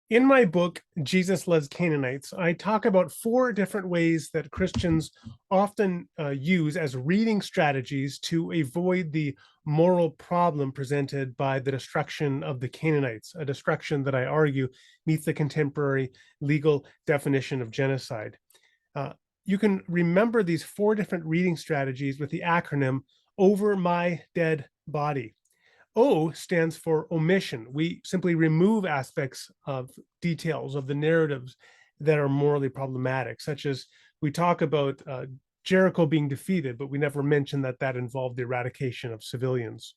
In my book, Jesus Loves Canaanites, I talk about four different ways that Christians often use as reading strategies to avoid the moral problem presented by the destruction of the Canaanites, a destruction that I argue meets the contemporary legal definition of genocide. Uh, you can remember these four different reading strategies with the acronym Over My Dead Body. O stands for omission. We simply remove aspects of details of the narratives that are morally problematic, such as we talk about Jericho being defeated, but we never mention that that involved the eradication of civilians.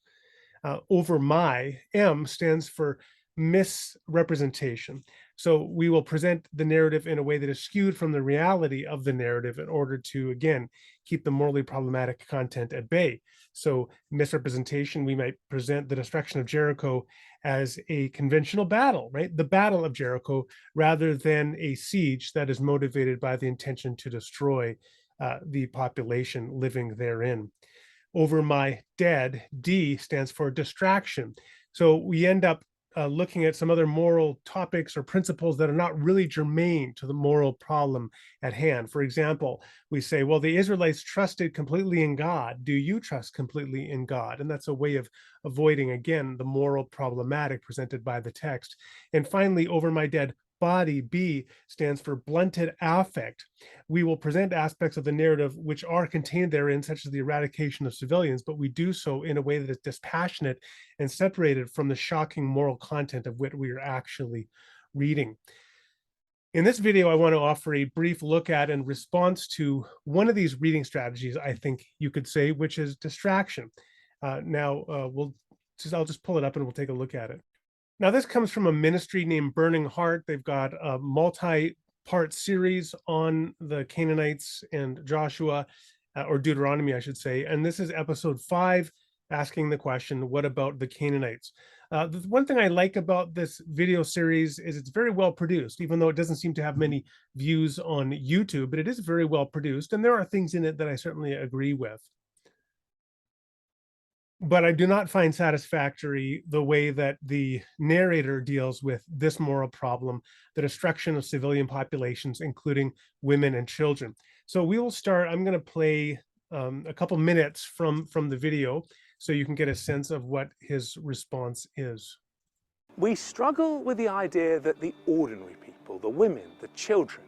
Over my, M stands for misrepresentation. So we will present the narrative in a way that is skewed from the reality of the narrative in order to, again, keep the morally problematic content at bay. So misrepresentation, we might present the destruction of Jericho as a conventional battle, right? The Battle of Jericho, rather than a siege that is motivated by the intention to destroy the population living therein. Over my dead, D stands for distraction. So we end up looking at some other moral topics or principles that are not really germane to the moral problem at hand. For example, we say, well, the Israelites trusted completely in God. Do you trust completely in God? And that's a way of avoiding, again, the moral problematic presented by the text. And finally, over my dead body, B stands for blunted affect. We will present aspects of the narrative which are contained therein, such as the eradication of civilians, but we do so in a way that is dispassionate and separated from the shocking moral content of what we are actually reading. In this video, I want to offer a brief look at and response to one of these reading strategies, I think you could say, which is distraction. I'll just pull it up and we'll take a look at it. Now, this comes from a ministry named Burning Heart. They've got a multi-part series on the Canaanites and Joshua, or Deuteronomy, I should say. And this is episode 5, asking the question, what about the Canaanites? The one thing I like about this video series is it's very well produced, even though it doesn't seem to have many views on YouTube, but it is very well produced. And there are things in it that I certainly agree with. But I do not find satisfactory the way that the narrator deals with this moral problem, the destruction of civilian populations, including women and children. So we will start. I'm going to play a couple minutes from the video so you can get a sense of what his response is. We struggle with the idea that the ordinary people, the women, the children,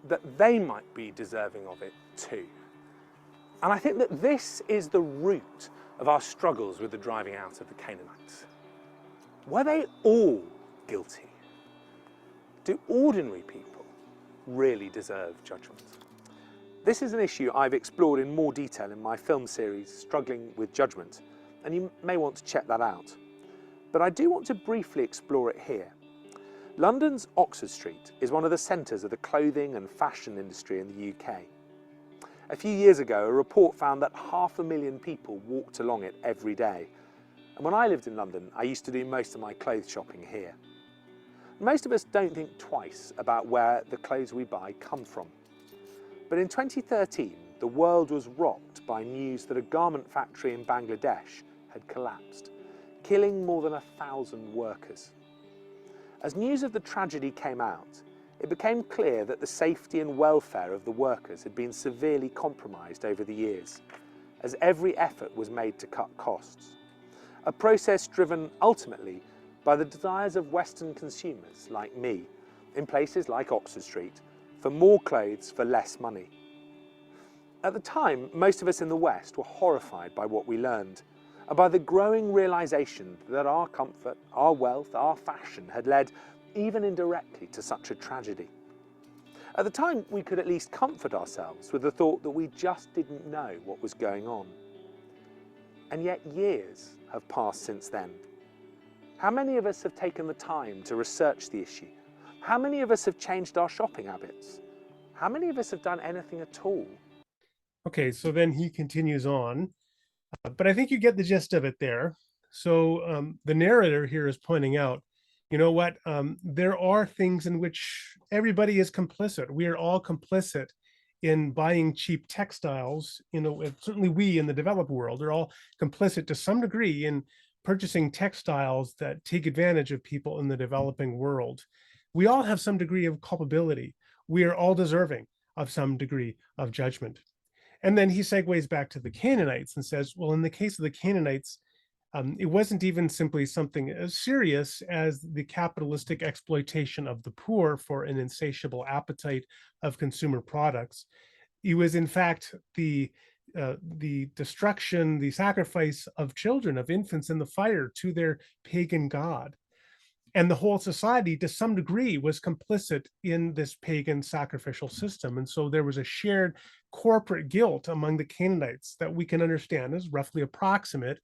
that they might be deserving of it too. And I think that this is the root of our struggles with the driving out of the Canaanites. Were they all guilty? Do ordinary people really deserve judgment? This is an issue I've explored in more detail in my film series, Struggling with Judgment, and you may want to check that out. But I do want to briefly explore it here. London's Oxford Street is one of the centres of the clothing and fashion industry in the UK. A few years ago, a report found that 500,000 people walked along it every day. And when I lived in London, I used to do most of my clothes shopping here. Most of us don't think twice about where the clothes we buy come from. But in 2013, the world was rocked by news that a garment factory in Bangladesh had collapsed, killing more than 1,000 workers. As news of the tragedy came out, it became clear that the safety and welfare of the workers had been severely compromised over the years, as every effort was made to cut costs. A process driven ultimately by the desires of Western consumers like me, in places like Oxford Street, for more clothes for less money. At the time, most of us in the West were horrified by what we learned, and by the growing realisation that our comfort, our wealth, our fashion had led even indirectly to such a tragedy. At the time, we could at least comfort ourselves with the thought that we just didn't know what was going on. And yet years have passed since then. How many of us have taken the time to research the issue? How many of us have changed our shopping habits? How many of us have done anything at all? Okay, so then he continues on, but I think you get the gist of it there. So the narrator here is pointing out, you know what, there are things in which everybody is complicit. We are all complicit in buying cheap textiles. Certainly we in the developed world are all complicit to some degree in purchasing textiles that take advantage of people in the developing world. We all have some degree of culpability. We are all deserving of some degree of judgment. And then he segues back to the Canaanites and says, well, in the case of the Canaanites, it wasn't even simply something as serious as the capitalistic exploitation of the poor for an insatiable appetite of consumer products. It was, in fact, the destruction, the sacrifice of children, of infants in the fire to their pagan god. And the whole society, to some degree, was complicit in this pagan sacrificial system. And so there was a shared corporate guilt among the Canaanites that we can understand as roughly approximate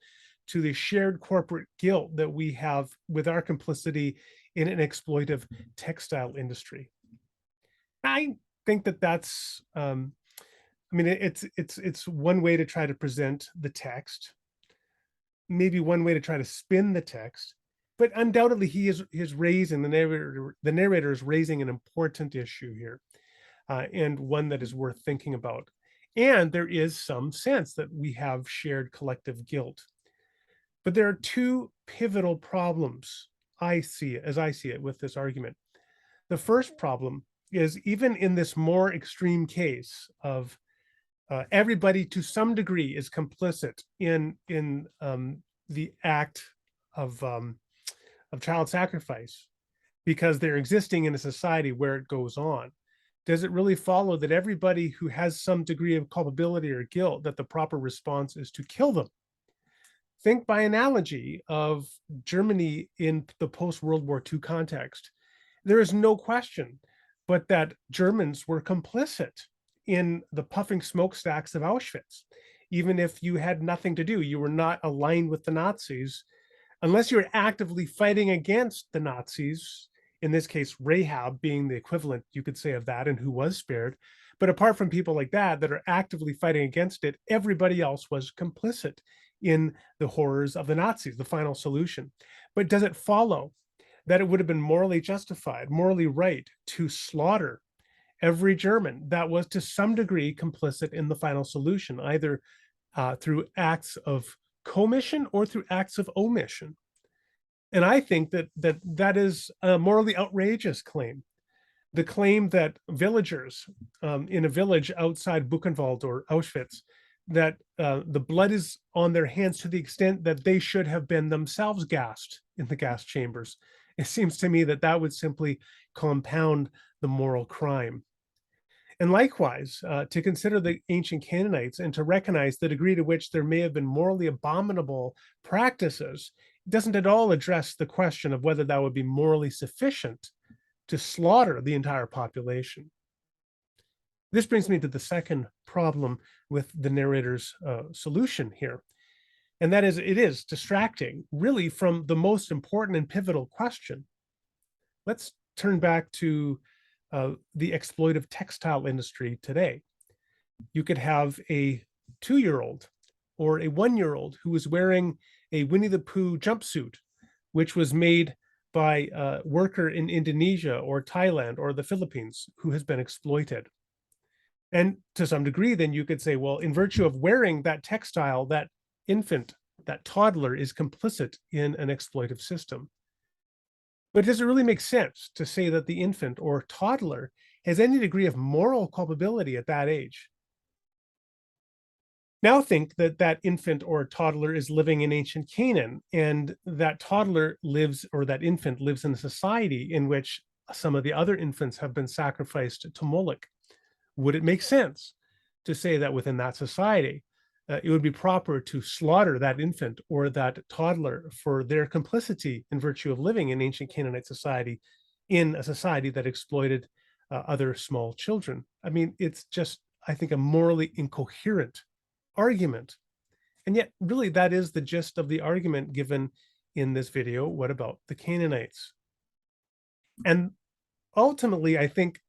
to the shared corporate guilt that we have with our complicity in an exploitive textile industry. I think that that's, I mean, it's one way to try to present the text, maybe one way to try to spin the text, but undoubtedly he is raising the narrator is raising an important issue here, and one that is worth thinking about. And there is some sense that we have shared collective guilt. But there are two pivotal problems as I see it with this argument. The first problem is, even in this more extreme case of everybody to some degree is complicit in the act of child sacrifice because they're existing in a society where it goes on. Does it really follow that everybody who has some degree of culpability or guilt, that the proper response is to kill them? Think by analogy of Germany in the post-World War II context. There is no question but that Germans were complicit in the puffing smokestacks of Auschwitz. Even if you had nothing to do, you were not aligned with the Nazis, unless you're actively fighting against the Nazis, in this case, Rahab being the equivalent, you could say, of that, and who was spared. But apart from people like that are actively fighting against it, everybody else was complicit in the horrors of the Nazis, the final solution. But does it follow that it would have been morally justified, morally right to slaughter every German that was to some degree complicit in the final solution, either through acts of commission or through acts of omission? And I think that is a morally outrageous claim. The claim that villagers in a village outside Buchenwald or Auschwitz, that the blood is on their hands to the extent that they should have been themselves gassed in the gas chambers. It seems to me that that would simply compound the moral crime. And likewise, to consider the ancient Canaanites and to recognize the degree to which there may have been morally abominable practices doesn't at all address the question of whether that would be morally sufficient to slaughter the entire population. This brings me to the second problem with the narrator's solution here, and that is, it is distracting really from the most important and pivotal question. Let's turn back to the exploitive textile industry today. You could have a 2-year-old or a 1-year-old who is wearing a Winnie the Pooh jumpsuit, which was made by a worker in Indonesia or Thailand or the Philippines who has been exploited. And to some degree, then you could say, well, in virtue of wearing that textile, that infant, that toddler is complicit in an exploitive system. But does it really make sense to say that the infant or toddler has any degree of moral culpability at that age? Now think that that infant or toddler is living in ancient Canaan, and that toddler lives, or that infant lives in a society in which some of the other infants have been sacrificed to Moloch. Would it make sense to say that within that society, it would be proper to slaughter that infant or that toddler for their complicity in virtue of living in ancient Canaanite society, in a society that exploited other small children? I mean, it's just, I think, a morally incoherent argument. And yet, really, that is the gist of the argument given in this video. What about the Canaanites? And ultimately, I think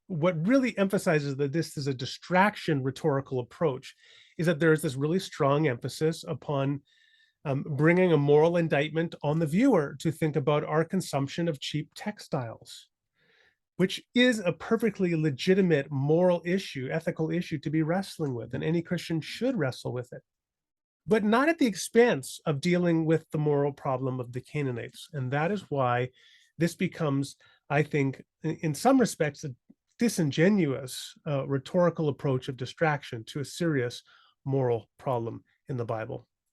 what really emphasizes that this is a distraction rhetorical approach is that there is this really strong emphasis upon bringing a moral indictment on the viewer to think about our consumption of cheap textiles, which is a perfectly legitimate moral issue, ethical issue to be wrestling with, and any Christian should wrestle with it, but not at the expense of dealing with the moral problem of the Canaanites. And that is why this becomes, I think, in some respects, a disingenuous rhetorical approach of distraction to a serious moral problem in the Bible.